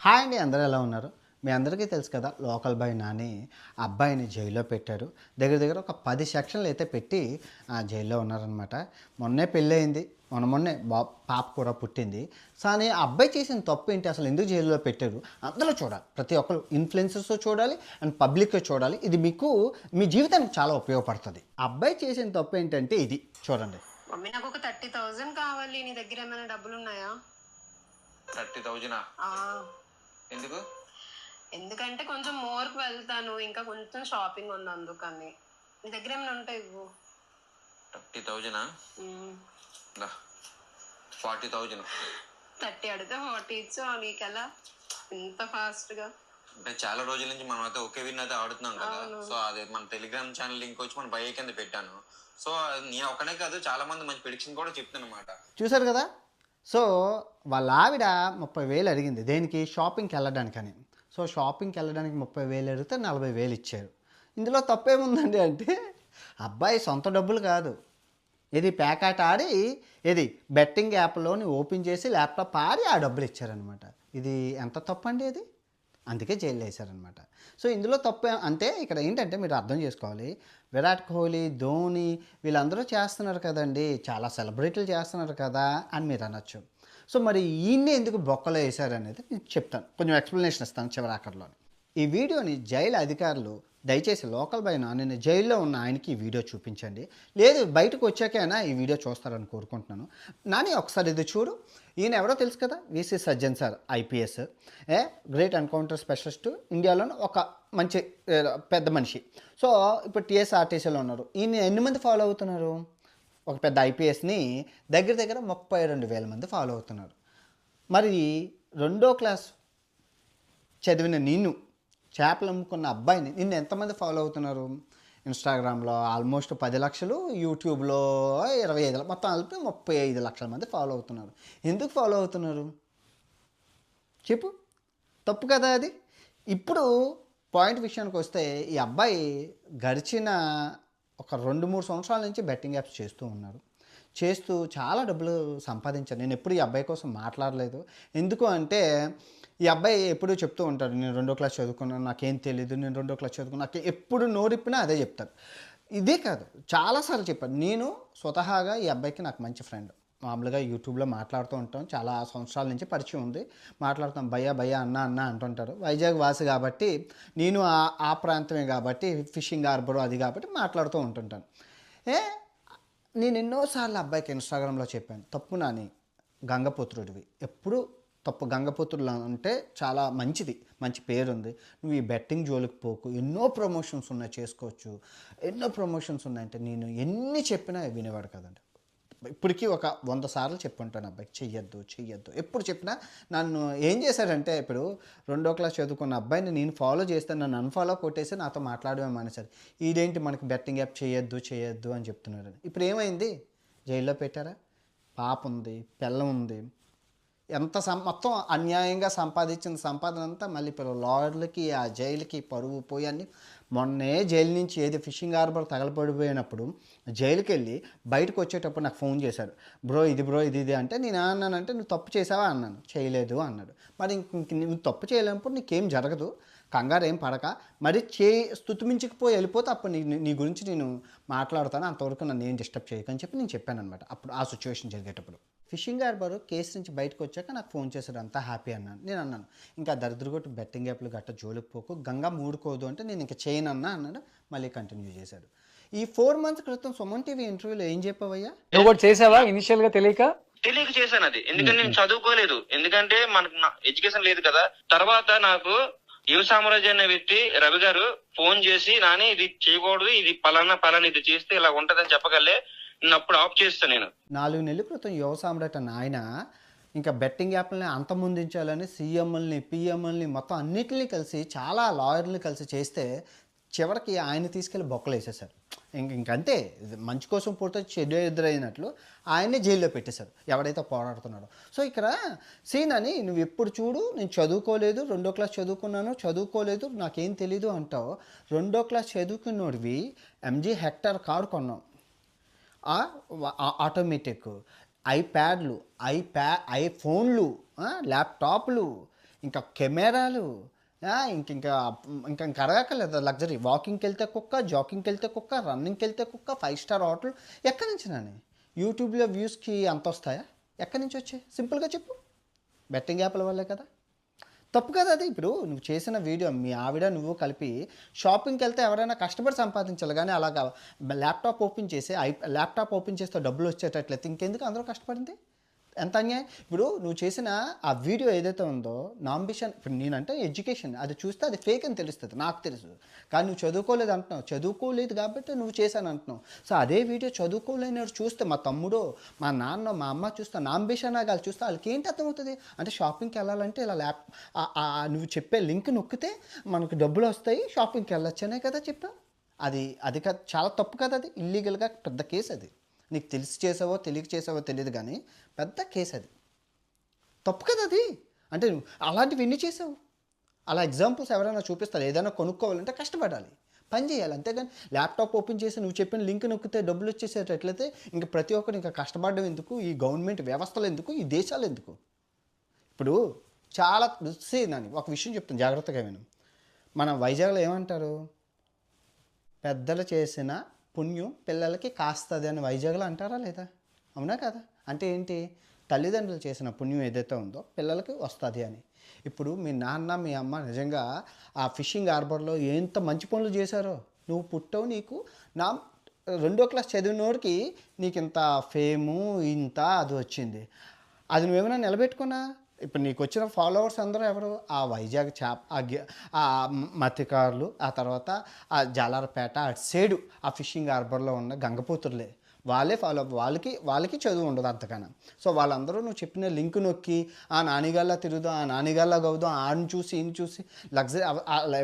Hi అండి, అందరూ ఎలా ఉన్నారు? మీ అందరికీ తెలుసు కదా, లోకల్ బాయ్ నాని అబ్బాయిని జైల్లో పెట్టారు. దగ్గర దగ్గర ఒక 10 సెక్షన్లు అయితే పెట్టి జైల్లో ఉన్నారనమాట. మొన్నే పెళ్ళయింది, మొన్నే పాప కూడా పుట్టింది. కానీ ఆ అబ్బాయి చేసిన తప్పు ఏంటి, అసలు ఎందుకు జైల్లో పెట్టారు? అందులో చూడాలి, ప్రతి ఒక్కరు ఇన్ఫ్లుయెన్సర్స్ చూడాలి అండ్ పబ్లిక్ చూడాలి. ఇది మీకు మీ జీవితానికి చాలా ఉపయోగపడుతుంది. ఆ అబ్బాయి చేసిన తప్పు ఏంటంటే ఇది చూడండి. మమ్మీ నాకు ఒక 30,000 కావాలి. నీ దగ్గర ఏమైనా డబ్బులు ఉన్నాయా? 30,000 ఆ, ఎందుకు? ఎందుకంటే కొంచెం మోర్కి వెళ్తాను, ఇంకా కొంచెం షాపింగ్ ఉంది అందుకని. నీ దగ్గర ఏమైనా ఉంటాయి ఇవ్వు. 30,000 ఉమ్, 40,000 30 అడిగితే 40 ఇచ్చు. నీకెలా ఇంత ఫాస్ట్ గా? అంటే చాలా రోజుల నుంచి మనం అయితే ఒకే విన్ అయితే ఆడుతున్నాం కదా. అవును. సో అది మన టెలిగ్రామ్ ఛానల్ లింక్ వచ్చి మన బై కింద పెట్టాను. సో నేను ఒకనే కాదు, చాలా మంది మంచి ప్రిడిక్షన్ కూడా చెప్తాను అనమాట. చూసారు కదా. సో వాళ్ళ ఆవిడ 30,000 అడిగింది, దేనికి? షాపింగ్కి వెళ్ళడానికని. సో షాపింగ్కి వెళ్ళడానికి 30,000 అడిగితే 40,000 ఇచ్చారు. ఇందులో తప్పేముందండి అంటే, అబ్బాయి సొంత డబ్బులు కాదు, ఇది ప్యాకెట్ ఆడి, ఇది బెట్టింగ్ యాప్లోని ఓపెన్ చేసి ల్యాప్టాప్ ఆడి ఆ డబ్బులు ఇచ్చారనమాట. ఇది ఎంత తప్పండి ఇది? అందుకే జైల్లో వేశారనమాట. సో ఇందులో తప్పు అంటే ఇక్కడ ఏంటంటే మీరు అర్థం చేసుకోవాలి, విరాట్ కోహ్లీ, ధోని వీళ్ళందరూ చేస్తున్నారు కదండి, చాలా సెలబ్రిటీలు చేస్తున్నారు కదా అని మీరు అనొచ్చు. సో మరి ఈయన్ని ఎందుకు బొక్కలో వేశారనేది నేను చెప్తాను, కొంచెం ఎక్స్ప్లెనేషన్ ఇస్తాను చివరి ఆఖరిలో. ఈ వీడియోని జైలు అధికారులు దయచేసి లోకల్ బాయ్ నాని జైల్లో ఉన్న ఆయనకి ఈ వీడియో చూపించండి, లేదు బయటకు వచ్చాకైనా ఈ వీడియో చూస్తారని కోరుకుంటున్నాను. నాని ఒకసారి ఇది చూడు. ఈయన ఎవరో తెలుసు కదా, VC Sajjan sir, IPS, great encounter specialist, ఇండియాలోనే ఒక మంచి పెద్ద మనిషి. సో ఇప్పుడు టీఎస్ఆర్టీసీలో ఉన్నారు. ఈయన ఎన్ని మంది ఫాలో అవుతున్నారు? ఒక పెద్ద ఐపీఎస్ని దగ్గర దగ్గర 32,000 మంది ఫాలో అవుతున్నారు. మరి 2వ క్లాస్ చదివిన నేను, చేపలు అమ్ముకున్న అబ్బాయిని నిన్ను ఎంతమంది ఫాలో అవుతున్నారు? ఇన్స్టాగ్రామ్లో ఆల్మోస్ట్ 10 లక్షలు, యూట్యూబ్లో 25 మొత్తం కలిపి 35 లక్షల మంది ఫాలో అవుతున్నారు. ఎందుకు ఫాలో అవుతున్నారు చెప్పు? తప్పు కదా అది. ఇప్పుడు పాయింట్ విషయానికి వస్తే, ఈ అబ్బాయి గడిచిన ఒక 2-3 సంవత్సరాల నుంచి బెట్టింగ్ యాప్స్ చేస్తూ ఉన్నారు. చేస్తూ చాలా డబ్బులు సంపాదించారు. నేను ఎప్పుడు ఈ అబ్బాయి కోసం మాట్లాడలేదు. ఎందుకు అంటే, ఈ అబ్బాయి ఎప్పుడూ చెప్తూ ఉంటాడు, నేను 2వ క్లాస్ చదువుకున్నాను, నాకేం తెలీదు, నేను 2వ క్లాస్ చదువుకున్నాను, నాకు ఎప్పుడు నోరిప్పినా అదే చెప్తాడు. ఇదే కాదు, చాలాసార్లు చెప్పాను. నేను స్వతహాగా ఈ అబ్బాయికి నాకు మంచి ఫ్రెండ్, మామూలుగా యూట్యూబ్లో మాట్లాడుతూ ఉంటాం, చాలా సంవత్సరాల నుంచి పరిచయం ఉంది, మాట్లాడుతాం. భయ్యా భయ్యా అన్న అన్న అంటుంటారు. వైజాగ్ వాసి కాబట్టి, నేను ఆ ప్రాంతమే కాబట్టి, ఫిషింగ్ హార్బర్ అది కాబట్టి మాట్లాడుతూ ఉంటుంటాను. నేను ఎన్నోసార్లు అబ్బాయికి ఇన్స్టాగ్రామ్లో చెప్పాను, తప్పు నాని, గంగపుత్రుడివి, ఎప్పుడు తప్పు. గంగపుత్రులు అంటే చాలా మంచిది, మంచి పేరుంది, నువ్వు ఈ బెట్టింగ్ జోలికి పోకు, ఎన్నో ప్రమోషన్స్ ఉన్నాయి, చేసుకోవచ్చు, ఎన్నో ప్రమోషన్స్ ఉన్నాయంటే నేను ఎన్ని చెప్పినా వినేవాడు కదండి. ఇప్పటికీ ఒక 100 సార్లు చెప్పుంటాను అబ్బాయికి, చెయ్యొద్దు చెయ్యొద్దు. ఎప్పుడు చెప్పినా నన్ను ఏం చేశాడంటే, ఇప్పుడు 2వ క్లాస్ చదువుకున్న అబ్బాయిని నేను ఫాలో చేస్తే నన్ను అన్ఫాలో కొట్టేసి నాతో మాట్లాడమే మానేశారు. ఇదేంటి మనకి బెట్టింగ్ యాప్ చేయొద్దు చేయొద్దు అని చెప్తున్నాడు. ఇప్పుడు ఏమైంది? జైల్లో పెట్టారా? పాప ఉంది, పిల్లం ఉంది, ఎంత మొత్తం అన్యాయంగా సంపాదించిన సంపాదన అంతా మళ్ళీ ఇప్పుడు లాయర్లకి, ఆ జైలుకి పరువు పోయి అన్ని. మొన్నే జైలు నుంచి ఏది ఫిషింగ్ హార్బర్ తగలపడిపోయినప్పుడు జైలుకి వెళ్ళి బయటకు వచ్చేటప్పుడు నాకు ఫోన్ చేశాడు, బ్రో ఇది ఇది అంటే, నేను అన్నానంటే, నువ్వు తప్పు చేసావా అన్నాను. చేయలేదు అన్నాడు. మరి నువ్వు తప్పు చేయలేనప్పుడు నీకేం జరగదు, కంగారు ఏం పడక, మరి స్తుతిమించకపోయి వెళ్ళిపోతే అప్పుడు నీ గురించి నేను మాట్లాడతాను, అంతవరకు నన్ను ఏం డిస్టర్బ్ చేయకని చెప్పి నేను చెప్పాను అనమాట. అప్పుడు ఆ సిచ్యువేషన్ జరిగేటప్పుడు ఫిషింగ్ హార్బర్ కేసు నుంచి బయటకు వచ్చాక నాకు ఫోన్ చేశాడు, అంతా హ్యాపీ అన్నాను. నేను అన్నాను, ఇంకా దరిద్రగొట్టు బెట్టింగ్ యాప్లు గట్ట జోలికి పోకు, గంగా మూడుకోదు అంటే, నేను ఇంకా చేయను అన్నాడు. మళ్ళీ కంటిన్యూ చేశాడు. ఈ 4 మంత్స్ క్రితం సుమన్ టీవీ ఇంటర్వ్యూలో ఏం చెప్పావయ్యా? నువ్వు కూడా చేసావా ఇనిషియల్ గా తెలియక? తెలియక చేశాను అది. ఎందుకంటే నేను చదువుకోలేదు, ఎందుకంటే మనకు ఎడ్యుకేషన్ లేదు కదా. తర్వాత నాకు యువ సామ్రాజ్య అనే వ్యక్తి రవి గారు ఫోన్ చేసి, నాని ఇది చేయకూడదు, ఇది పలానా ఇది చేస్తే ఇలా ఉంటదని చెప్పగలే, నేను అప్పుడు ఆఫ్ చేస్తాను. నేను 4 నెలల క్రితం యువ సామ్రాట్ అన్న ఆయన ఇంకా బెట్టింగ్ యాప్లని అంతమొందించాలని సీఎంఎల్ని, పిఎంఎల్ని మొత్తం అన్నిటిని కలిసి, చాలా లాయర్ని కలిసి చేస్తే చివరికి ఆయన తీసుకెళ్ళి బొక్కలు వేసేశారు. ఇంకంతే, మంచి కోసం పూర్తి చెడు ఎదురైనట్లు ఆయన్ని జైల్లో పెట్టేశారు, ఎవడైతే పోరాడుతున్నాడో. సో ఇక్కడ సీన్ అని, నువ్వు ఎప్పుడు చూడు నేను చదువుకోలేదు, 2వ క్లాస్ చదువుకోలేదు, నాకేం తెలీదు అంటావు. 2వ క్లాస్ చదువుకున్నోడివి ఎంజీ హెక్టర్ కారు కొన్నావు, ఆటోమేటిక్ ఐప్యాడ్లు, ఐఫోన్లు, ల్యాప్టాప్లు, ఇంకా కెమెరాలు, ఇంక ఇంకా అడగక్కర్లేదు లగ్జరీ. వాకింగ్కి వెళ్తే కుక్క, జాకింగ్కి వెళ్తే కుక్క, రన్నింగ్కి వెళ్తే కుక్క, 5 స్టార్ హోటల్. ఎక్కడి నుంచి నాని యూట్యూబ్లో వ్యూస్కి అంత వస్తాయా? ఎక్కడి నుంచి వచ్చాయి? సింపుల్గా చెప్పు. బెట్టింగ్ యాప్ల వల్లే కదా. తప్పు కదా అది. ఇప్పుడు నువ్వు చేసిన వీడియో మీ ఆవిడ నువ్వు కలిపి షాపింగ్కి వెళ్తే ఎవరైనా కష్టపడి సంపాదించాలి, కానీ అలాగా ల్యాప్టాప్ ఓపెన్ చేస్తే డబ్బులు వచ్చేటట్లయితే ఇంకెందుకు అందరూ కష్టపడింది? ఎంత అన్యాయం. ఇప్పుడు నువ్వు చేసిన ఆ వీడియో ఏదైతే ఉందో నా అంబిషన్, ఇప్పుడు నేనంటే ఎడ్యుకేషన్, అది చూస్తే అది ఫేక్ అని తెలుస్తుంది, నాకు తెలుసు. కానీ నువ్వు చదువుకోలేదు అంటున్నావు, చదువుకోలేదు కాబట్టి నువ్వు చేశాను అంటున్నావు. సో అదే వీడియో చదువుకోలేని చూస్తే, మా తమ్ముడో మా నాన్న మా అమ్మ చూస్తే, నా అంబిషన్ వాళ్ళు చూస్తే వాళ్ళకి ఏంటి అర్థమవుతుంది అంటే షాపింగ్కి వెళ్ళాలంటే ఇలా నువ్వు చెప్పే లింక్ నొక్కితే మనకు డబ్బులు వస్తాయి, షాపింగ్కి వెళ్ళొచ్చనే కదా చెప్పావు. అది చాలా తప్పు కదా. అది ఇల్లీగల్గా పెద్ద కేసు. అది నీకు తెలిసి చేసావో తెలియక చేసావో తెలియదు, కానీ పెద్ద కేసు. అది తప్పు కదా అది. అంటే అలాంటివి ఎన్ని చేసావు? అలా ఎగ్జాంపుల్స్ ఎవరైనా చూపిస్తారు. ఏదైనా కొనుక్కోవాలంటే కష్టపడాలి, పని చేయాలి, అంతేగాని ల్యాప్టాప్ ఓపెన్ చేసి నువ్వు చెప్పిన లింక్ నొక్కితే డబ్బులు వచ్చేసేటట్లయితే ఇంకా ప్రతి ఒక్కరు ఇంకా కష్టపడడం ఎందుకు? ఈ గవర్నమెంట్ వ్యవస్థలు ఎందుకు? ఈ దేశాలు ఎందుకు? ఇప్పుడు చాలా నాని ఒక విషయం చెప్తాను, జాగ్రత్తగా విను. మన వైజాగ్లో ఏమంటారు, పెద్దలు చేసిన పుణ్యం పిల్లలకి కాస్తుంది అని వైజాగ్లో అంటారా లేదా? అవునా కదా? అంటే ఏంటి? తల్లిదండ్రులు చేసిన పుణ్యం ఏదైతే ఉందో పిల్లలకి వస్తుంది అని. ఇప్పుడు మీ నాన్న మీ అమ్మ నిజంగా ఆ ఫిషింగ్ హార్బర్లో ఎంత మంచి పనులు చేశారో. నువ్వు పుట్టవు, నీకు 2వ క్లాస్ చదివినోడికి నీకు ఇంత ఫేము ఇంత అది వచ్చింది. అది నువ్వేమైనా నిలబెట్టుకున్నా? ఇప్పుడు నీకు వచ్చిన ఫాలోవర్స్ అందరూ ఎవరు? ఆ వైజాగ్ ఆ మత్స్యకారులు, ఆ తర్వాత ఆ జాలారపేట అటు సైడు ఆ ఫిషింగ్ హార్బర్లో ఉన్న గంగపోతుర్లే. వాళ్ళే ఫాలో అప్. వాళ్ళకి చదువు ఉండదు అంతకన్నా. సో వాళ్ళందరూ నువ్వు చెప్పిన లింక్ నొక్కి ఆ నానిగాల్లా తిరుగుదాం, ఆ నానిగాల్లా గౌదాం, ఆడిని చూసి ఈయన చూసి లగ్జరీ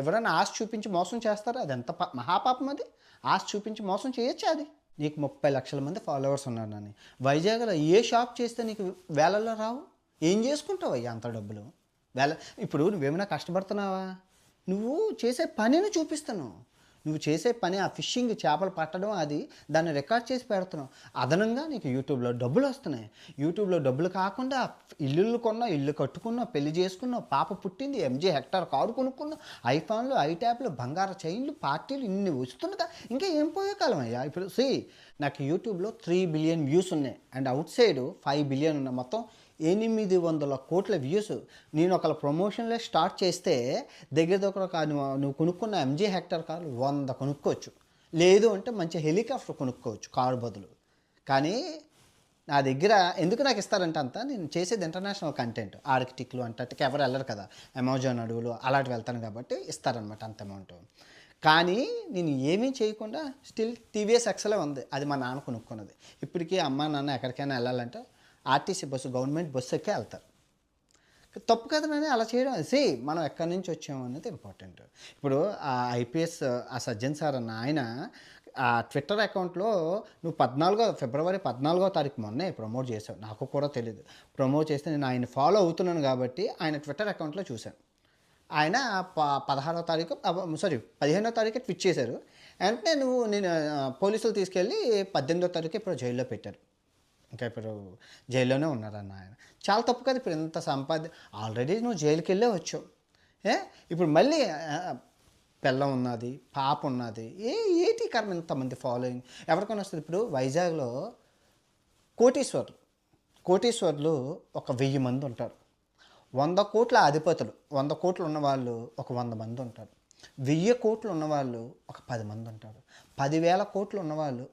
ఎవరైనా ఆశ చూపించి మోసం చేస్తారా? అది ఎంత మహాపాపం అది. ఆశ చూపించి మోసం చేయొచ్చు. అది నీకు 30 లక్షల మంది ఫాలోవర్స్ ఉన్నారు నాని. వైజాగ్లో ఏ షాప్ చేస్తే నీకు వేలల్లో రావు? ఏం చేసుకుంటావు అయ్యా అంత డబ్బులు? ఇప్పుడు నువ్వేమైనా కష్టపడుతున్నావా? నువ్వు చేసే పనిని చూపిస్తాను. నువ్వు చేసే పని ఆ ఫిషింగ్, చేపలు పట్టడం, అది దాన్ని రికార్డ్ చేసి పెడుతున్నావు. అదనంగా నీకు యూట్యూబ్లో డబ్బులు వస్తున్నాయి. యూట్యూబ్లో డబ్బులు కాకుండా ఇల్లు కొన్నావు, ఇల్లు కట్టుకున్నావు, పెళ్లి చేసుకున్నావు, పాప పుట్టింది, MG హెక్టార్ కారు కొనుక్కున్నావు, ఐఫోన్లు, ఐట్యాప్లు, బంగారు చైన్లు, పార్టీలు ఇన్ని వస్తుందా? ఇంకా ఏం పోయే కాలం అయ్యా. ఇప్పుడు నాకు యూట్యూబ్లో 3 బిలియన్ వ్యూస్ ఉన్నాయి, అండ్ అవుట్ సైడ్ 5 బిలియన్ ఉన్నాయి. మొత్తం 800 కోట్ల వ్యూస్. నేను ఒకళ్ళ ప్రమోషన్లే స్టార్ట్ చేస్తే దగ్గర నువ్వు కొనుక్కున్న MG హెక్టార్ కార్లు 100 కొనుక్కోవచ్చు. లేదు అంటే మంచి హెలికాప్టర్ కొనుక్కోవచ్చు కారు బదులు. కానీ నా దగ్గర ఎందుకు నాకు ఇస్తారంటే అంతా నేను చేసేది ఇంటర్నేషనల్ కంటెంట్. ఆర్కిటిక్లు అంతటికి ఎవరు వెళ్ళరు కదా, అమెజాన్ అడవులు అలాంటివి వెళ్తాను కాబట్టి ఇస్తారనమాట అంత అమౌంట్. కానీ నేను ఏమీ చేయకుండా స్టిల్ TVS ఎక్సలే ఉంది, అది మా నాన్న కొనుక్కున్నది. ఇప్పటికీ అమ్మ నాన్న ఎక్కడికైనా వెళ్ళాలంటే ఆర్టీసీ బస్సు, గవర్నమెంట్ బస్సు ఎక్కే వెళ్తారు. తప్పు కదా నాని అలా చేయడం. మనం ఎక్కడి నుంచి వచ్చాము అనేది ఇంపార్టెంట్. ఇప్పుడు ఆ IPS ఆ సజ్జన్ సార్ అన్న ఆయన ఆ ట్విట్టర్ అకౌంట్లో నువ్వు ఫిబ్రవరి 14వ తారీఖు మొన్నే ప్రమోట్ చేశావు. నాకు కూడా తెలియదు. ప్రమోట్ చేస్తే నేను ఆయన ఫాలో అవుతున్నాను కాబట్టి ఆయన ట్విట్టర్ అకౌంట్లో చూశాను. ఆయన 15వ తారీఖు ట్వీట్ చేశారు. వెంటనే నేను పోలీసులు తీసుకెళ్ళి 18వ తారీఖు ఇప్పుడు జైల్లో పెట్టారు. ఇంకా ఇప్పుడు జైల్లోనే ఉన్నారన్న ఆయన. చాలా తప్పు కదా. ఇప్పుడు ఎంత ఆల్రెడీ నువ్వు జైలుకి వెళ్ళే వచ్చావు. ఇప్పుడు మళ్ళీ పిల్లం ఉన్నది, పాప ఉన్నది, ఏటి కర్మ ఇంతమంది ఫాలోయింగ్ ఎవరికైనా వస్తుంది? ఇప్పుడు వైజాగ్లో కోటీశ్వర్లు ఒక 1000 మంది ఉంటారు. 100 కోట్ల అధిపతులు, 100 కోట్లు ఉన్నవాళ్ళు ఒక 100 మంది ఉంటారు. 1000 కోట్లు ఉన్నవాళ్ళు ఒక 10 మంది ఉంటారు. 10,000 కోట్లు ఉన్నవాళ్ళు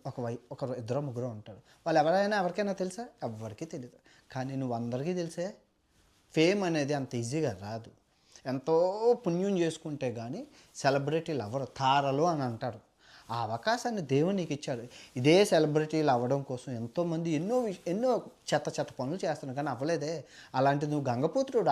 ఒక 2-3 ఉంటారు. వాళ్ళు ఎవరికైనా తెలుసా? ఎవరికీ తెలియదు. కానీ నువ్వు అందరికీ తెలిసే. ఫేమ్ అనేది అంత ఈజీగా రాదు. ఎంతో పుణ్యం చేసుకుంటే కానీ సెలబ్రిటీలు అవ్వరు, తారలు అని అంటారు. ఆ అవకాశాన్ని దేవుడు నీకు ఇచ్చాడు. ఇదే సెలబ్రిటీలు అవ్వడం కోసం ఎంతోమంది ఎన్నో చెత్త పనులు చేస్తున్నారు, కానీ అవ్వలేదే. అలాంటిది నువ్వు గంగపుత్రుడు,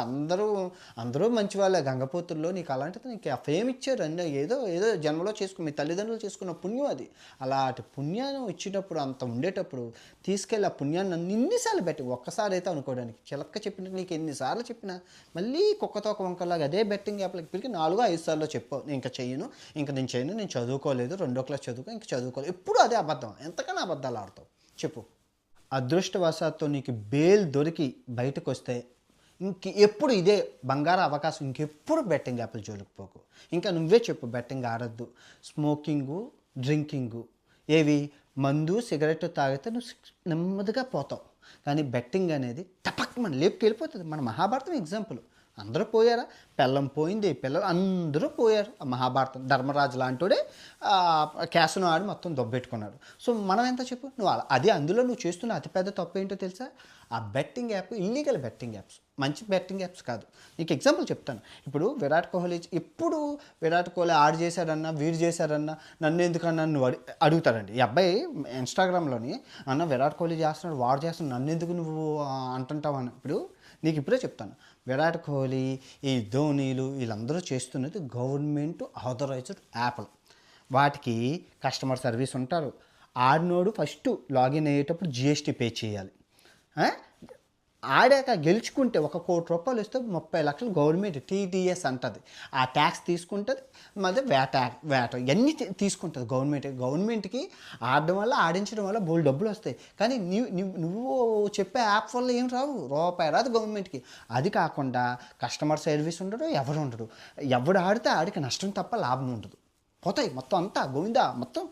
అందరూ మంచి వాళ్ళే గంగపుత్రుల్లో. నీకు అలాంటిది నీకు ఆ ఫేమ్ ఇచ్చారు అన్నీ. ఏదో జన్మలో మీ తల్లిదండ్రులు చేసుకున్న పుణ్యం అది. అలాంటి పుణ్యాన్ని ఇచ్చినప్పుడు, అంత ఉండేటప్పుడు తీసుకెళ్ళి ఆ పుణ్యాన్ని ఎన్నిసార్లు పెట్టి, ఒక్కసారి అయితే అనుకోవడానికి చిలక్క చెప్పినట్టు నీకు ఎన్నిసార్లు చెప్పినా మళ్ళీ కుక్కతోక వంకలాగా అదే బెట్టింగ్ యాప్లకి ఇప్పటికి 4-5 సార్లు చెప్పావు నేను చేయను, నేను చదువుకోలేదు, 2వ క్లాస్ చదువుకోలేదు. ఎప్పుడు అదే అబద్ధం. ఎంతకన్నా అబద్ధాలు ఆడతావు చెప్పు. అదృష్టవశాత్తు నీకు బెయిల్ దొరికి బయటకు వస్తే ఎప్పుడు ఇదే బంగారు అవకాశం, ఇంకెప్పుడు బెట్టింగ్ యాప్లు జోలికి పోకు. ఇంకా నువ్వే చెప్పు, బెట్టింగ్ ఆడద్దు. స్మోకింగు, డ్రింకింగు, ఏవి మందు సిగరెట్ తాగితే నువ్వు నెమ్మదిగా పోతావు. కానీ బెట్టింగ్ అనేది టపక్మని లేపుకెళ్ళిపోతుంది. మన మహాభారతం ఎగ్జాంపుల్. అందరూ పోయారా? పెళ్ళం పోయింది, పిల్లలు అందరూ పోయారు. ఆ మహాభారతం ధర్మరాజు లాంటివాడే క్యాసును ఆడి మొత్తం దొబ్బెట్టుకున్నాడు. సో మనం ఎంత చెప్పు, నువ్వు అది అందులో నువ్వు చేస్తున్న అతిపెద్ద తప్పు ఏంటో తెలుసా? ఆ betting app, illegal betting apps, మంచి బెట్టింగ్ యాప్స్ కాదు. నీకు ఎగ్జాంపుల్ చెప్తాను. ఇప్పుడు విరాట్ కోహ్లీ, ఎప్పుడు విరాట్ కోహ్లీ ఆడు చేశాడన్నా వీడు చేశాడన్నా నన్ను ఎందుకన్నా నువ్వు అడుగుతాడండి. ఈ అబ్బాయి ఇన్స్టాగ్రామ్లోని అన్న విరాట్ కోహ్లీ చేస్తున్నాడు, వాడు చేస్తున్నాడు, నన్ను ఎందుకు నువ్వు అంటుంటావు అని. ఇప్పుడు నీకు ఇప్పుడే చెప్తాను, విరాట్ కోహ్లీ, ఈ ధోనీలు వీళ్ళందరూ చేస్తున్నది గవర్నమెంట్ ఆథరైజ్డ్ యాప్లు. వాటికి కస్టమర్ సర్వీస్ ఉంటారు. ఆడినోడు ఫస్ట్ లాగిన్ అయ్యేటప్పుడు GST పే చేయాలి. ఆడాక గెలుచుకుంటే 1 కోటి రూపాయలు ఇస్తే 30 లక్షలు గవర్నమెంట్ TDS అంటుంది. ఆ ట్యాక్స్ తీసుకుంటుంది, మళ్ళీ వేట ఇవన్నీ తీసుకుంటుంది గవర్నమెంట్కి. ఆడడం వల్ల, ఆడించడం వల్ల బోల్ డబ్బులు వస్తాయి. కానీ నువ్వు చెప్పే యాప్ వల్ల ఏం రావు, రూపాయి రాదు గవర్నమెంట్కి. అది కాకుండా కస్టమర్ సర్వీస్ ఉండడు, ఎవరు ఉండడు. ఎవడు ఆడితే ఆడికి నష్టం తప్ప లాభం ఉండదు. పోతాయి మొత్తం అంతా గోవిందా. మొత్తం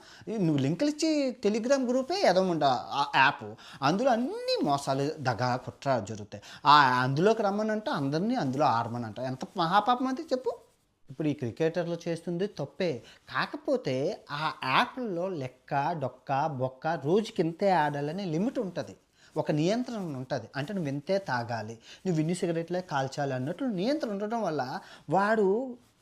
నువ్వు లింకులు ఇచ్చి టెలిగ్రామ్ గ్రూపే ఎదముండ ఆ యాప్, అందులో అన్ని మోసాలు, దగా, కుట్ర జరుగుతాయి. అందులోకి రమ్మనంట అందరినీ అందులో ఆడమనంట. ఎంత మహాపాపం అంటే చెప్పు. ఇప్పుడు ఈ క్రికెటర్లు చేస్తుంది తప్పే. కాకపోతే ఆ యాప్లలో లెక్క, డొక్క, బొక్క, రోజుకి ఇంతే ఆడాలనే లిమిట్ ఉంటుంది, ఒక నియంత్రణ ఉంటుంది. అంటే నువ్వు ఇంతే తాగాలి, నువ్వు ఇన్ని సిగరెట్లే కాల్చాలి అన్నట్లు నియంత్రణ ఉండడం వల్ల వాడు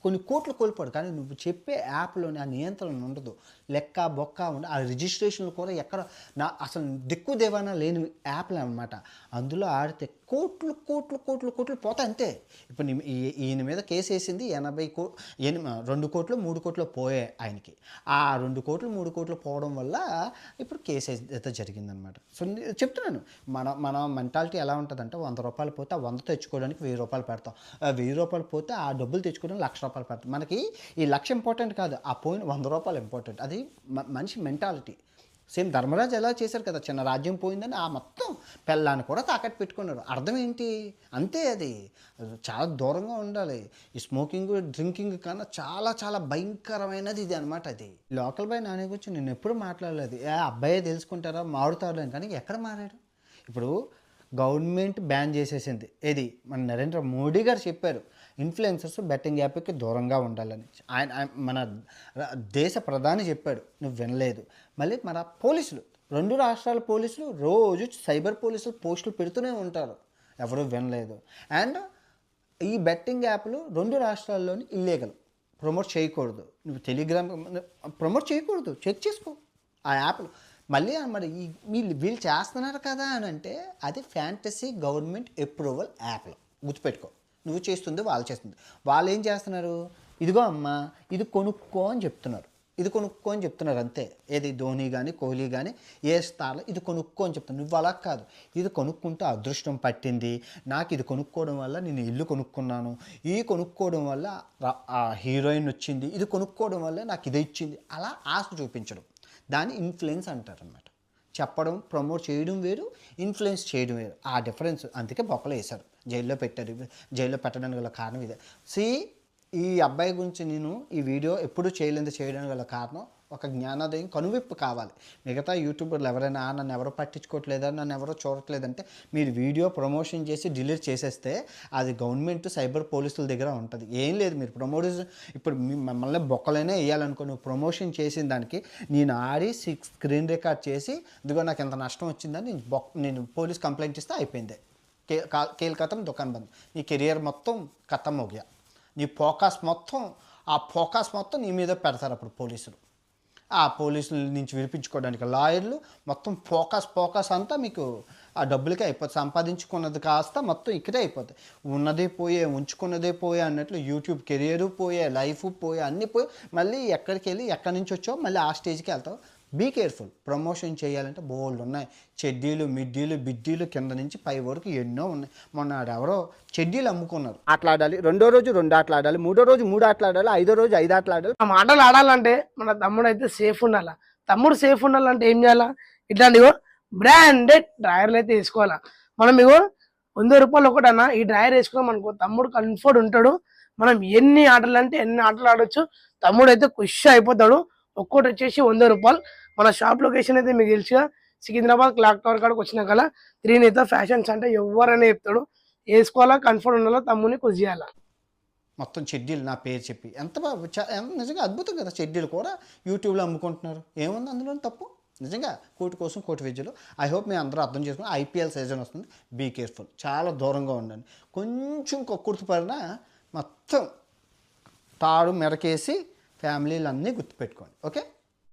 కొన్ని కోట్లు కోల్పోడు. కానీ నువ్వు చెప్పే యాప్లోని ఆ నియంత్రణ ఉండదు, లెక్క బొక్క ఉండదు. ఆ రిజిస్ట్రేషన్లు కూడా ఎక్కడ అసలు దిక్కు దేవానా లేని యాప్లు అనమాట. అందులో ఆడితే కోట్లు కోట్లు కోట్లు కోట్లు పోతాయి అంతే. ఇప్పుడు ఈయన మీద కేసు వేసింది 2 కోట్లు 3 కోట్లు పోయాయి ఆయనకి. ఆ 2 కోట్లు 3 కోట్లు పోవడం వల్ల ఇప్పుడు కేసు అయితే జరిగిందనమాట. సో చెప్తున్నాను, మన మెంటాలిటీ ఎలా ఉంటుందంటే 100 రూపాయలు పోతే ఆ 100 తెచ్చుకోవడానికి 1000 రూపాయలు పెడతాం. 1000 రూపాయలు పోతే ఆ డబ్బులు తెచ్చుకోవడానికి 1,00,000 రూపాయలు పెడతాం. మనకి ఈ 1,00,000 ఇంపార్టెంట్ కాదు, ఆ పోయిన 100 రూపాయలు ఇంపార్టెంట్. అది మనిషి మెంటాలిటీ. సేమ్ ధర్మరాజు ఎలా చేశారు కదా, చిన్న రాజ్యం పోయిందని ఆ మొత్తం పెళ్ళాన్ని కూడా తాకట్టు పెట్టుకున్నారు. అర్థం ఏంటి? అంతే. అది చాలా దూరంగా ఉండాలి. ఈ స్మోకింగ్, డ్రింకింగ్ కన్నా చాలా చాలా భయంకరమైనది ఇది అనమాట. అది లోకల్ బాయ్ నాని గురించి నేను ఎప్పుడు మాట్లాడలేదు. అబ్బాయే తెలుసుకుంటారా మారుతాడు అని. కానీ ఎక్కడ మారాడు? ఇప్పుడు గవర్నమెంట్ బ్యాన్ చేసేసింది. ఏది మన నరేంద్ర మోడీ గారు చెప్పారు, ఇన్ఫ్లుయెన్సర్స్ బెట్టింగ్ యాప్కి దూరంగా ఉండాలని. ఆయన మన దేశ ప్రధాని చెప్పాడు, నువ్వు వినలేదు. మళ్ళీ మన పోలీసులు, 2 రాష్ట్రాల పోలీసులు రోజు సైబర్ పోలీసులు పోస్టులు పెడుతూనే ఉంటారు, ఎవరు వినలేదు. అండ్ ఈ బెట్టింగ్ యాప్లు 2 రాష్ట్రాల్లోని ఇల్లీగల్, ప్రమోట్ చేయకూడదు. నువ్వు టెలిగ్రామ్ ప్రమోట్ చేయకూడదు, చెక్ చేసుకో ఆ యాప్లు. మళ్ళీ మరి వీళ్ళు చేస్తున్నారు కదా అని అంటే అది ఫ్యాంటసీ గవర్నమెంట్ అప్రూవల్ యాప్లు. గుర్తుపెట్టుకో, నువ్వు చేస్తుంది వాళ్ళు చేస్తుంది. వాళ్ళు ఏం చేస్తున్నారు? ఇదిగో అమ్మా ఇది కొనుక్కో అని చెప్తున్నారు, ఇది కొనుక్కో అని చెప్తున్నారు అంతే. ఏది ధోని కానీ కోహ్లీ కానీ ఏ స్థాయిలో ఇది కొనుక్కో అని చెప్తున్నారు. నువ్వు అలా కాదు, ఇది కొనుక్కుంటే అదృష్టం పట్టింది, నాకు ఇది కొనుక్కోవడం వల్ల నేను ఇల్లు కొనుక్కున్నాను, ఈ కొనుక్కోవడం వల్ల ఆ హీరోయిన్ వచ్చింది, ఇది కొనుక్కోవడం వల్ల నాకు ఇది ఇచ్చింది, అలా ఆశ చూపించడం. దాన్ని ఇన్ఫ్లుయెన్స్ అంటారు అన్నమాట. చెప్పడం, ప్రమోట్ చేయడం వేరు, ఇన్ఫ్లుయెన్స్ చేయడం వేరు. ఆ డిఫరెన్స్. అందుకే బొక్కలు వేశారు, జైల్లో పెట్టారు. జైల్లో పెట్టడానికి గల కారణం ఇదే. ఈ అబ్బాయి గురించి నేను ఈ వీడియో ఎప్పుడు చేయడానికి గల కారణం ఒక జ్ఞానోదయం, కనువిప్పు కావాలి. మిగతా యూట్యూబర్లు ఎవరైనా నన్ను ఎవరో పట్టించుకోవట్లేదా, నన్ను ఎవరో చూడట్లేదంటే మీరు వీడియో ప్రమోషన్ చేసి డిలీట్ చేసేస్తే అది గవర్నమెంట్ సైబర్ పోలీసుల దగ్గర ఉంటుంది. ఏం లేదు, మీరు ప్రమోషన్ ఇప్పుడు మమ్మల్ని బొక్కలైనా వేయాలనుకో, నువ్వు ప్రమోషన్ చేసిన దానికి నేను ఆడి స్క్రీన్ రికార్డ్ చేసి ఇదిగో నాకు ఎంత నష్టం వచ్చిందని నేను పోలీస్ కంప్లైంట్ ఇస్తే అయిపోయింది. కేల్ కథం దుకాన్ బంద్, నీ కెరియర్ మొత్తం ఖతం మోగ్యా. నీ ఫోకస్ మొత్తం నీ మీద పెడతారు అప్పుడు పోలీసులు. ఆ పోలీసుల నుంచి విడిపించుకోవడానికి లాయర్లు, మొత్తం ఫోకస్ అంతా మీకు ఆ డబ్బులకే అయిపోతుంది. సంపాదించుకున్నది కాస్త మొత్తం ఇక్కడే అయిపోతాయి. ఉన్నదే పోయే, ఉంచుకున్నదే పోయే అన్నట్లు యూట్యూబ్ కెరియరు పోయే, లైఫ్ పోయే, అన్నీ పోయి మళ్ళీ ఎక్కడికి వెళ్ళి ఎక్కడి నుంచి వచ్చావు మళ్ళీ ఆ స్టేజ్కి వెళ్తావు. Be careful. ప్రమోషన్ చేయాలంటే బోల్డ్ ఉన్నాయి. చెడ్డీలు, మిడ్డీలు, బిడ్డీలు కింద నుంచి పై వరకు ఎన్నో ఉన్నాయి. మొన్న ఎవరో చెడ్డీలు అమ్ముకున్నారు. ఆటలాడాలి, 2వ రోజు 2 ఆటలు ఆడాలి, 3వ రోజు 3 ఆటలు ఆడాలి, 5వ రోజు 5 ఆటలు ఆడాలి. ఆ ఆటలు ఆడాలంటే మన తమ్ముడు అయితే సేఫ్ ఉండాలా. తమ్ముడు సేఫ్ ఉండాలంటే ఏం చేయాలా? ఇట్లాంటివో బ్రాండెడ్ డ్రైవర్లు అయితే వేసుకోవాలా. మనం రూపాయలు ఒకటన్నా ఈ డ్రైవర్ వేసుకున్నాం అనుకో తమ్ముడు కంఫర్ట్ ఉంటాడు. మనం ఎన్ని ఆటలు అంటే ఎన్ని ఆటలు ఆడొచ్చు. తమ్ముడు అయితే ఖుషి అయిపోతాడు. ఒక్కోటి వచ్చేసి 100 రూపాయలు. మన షాప్ లొకేషన్ అయితే మీకు తెలుసుగా, సికింద్రాబాద్ క్లాక్ టవర్ కాడికి వచ్చిన కల త్రినేత ఫ్యాషన్స్ అంటే ఎవరైనా చెప్తాడు. వేసుకోవాలా, కంఫర్ట్ ఉండాలా, తమ్ముని ఖుషి చేయాలా. మొత్తం చెడ్డీలు నా పేరు చెప్పి ఎంత బాగా నిజంగా అద్భుతం కదా. చెడ్డీలు కూడా యూట్యూబ్లో అమ్ముకుంటున్నారు. ఏముంది అందులో తప్పు? నిజంగా కోటి కోసం కోటి విద్యలు. ఐ హోప్ మీరు అందరూ అర్థం చేసుకుని ఐపీఎల్ సీజన్ వస్తుంది, బీ కేర్ఫుల్, చాలా దూరంగా ఉండండి. కొంచెం కొక్కుర్తి పడినా మొత్తం తాడు మెడకేసి ఫ్యామిలీలు అన్నీ గుర్తుపెట్టుకోండి. ఓకే.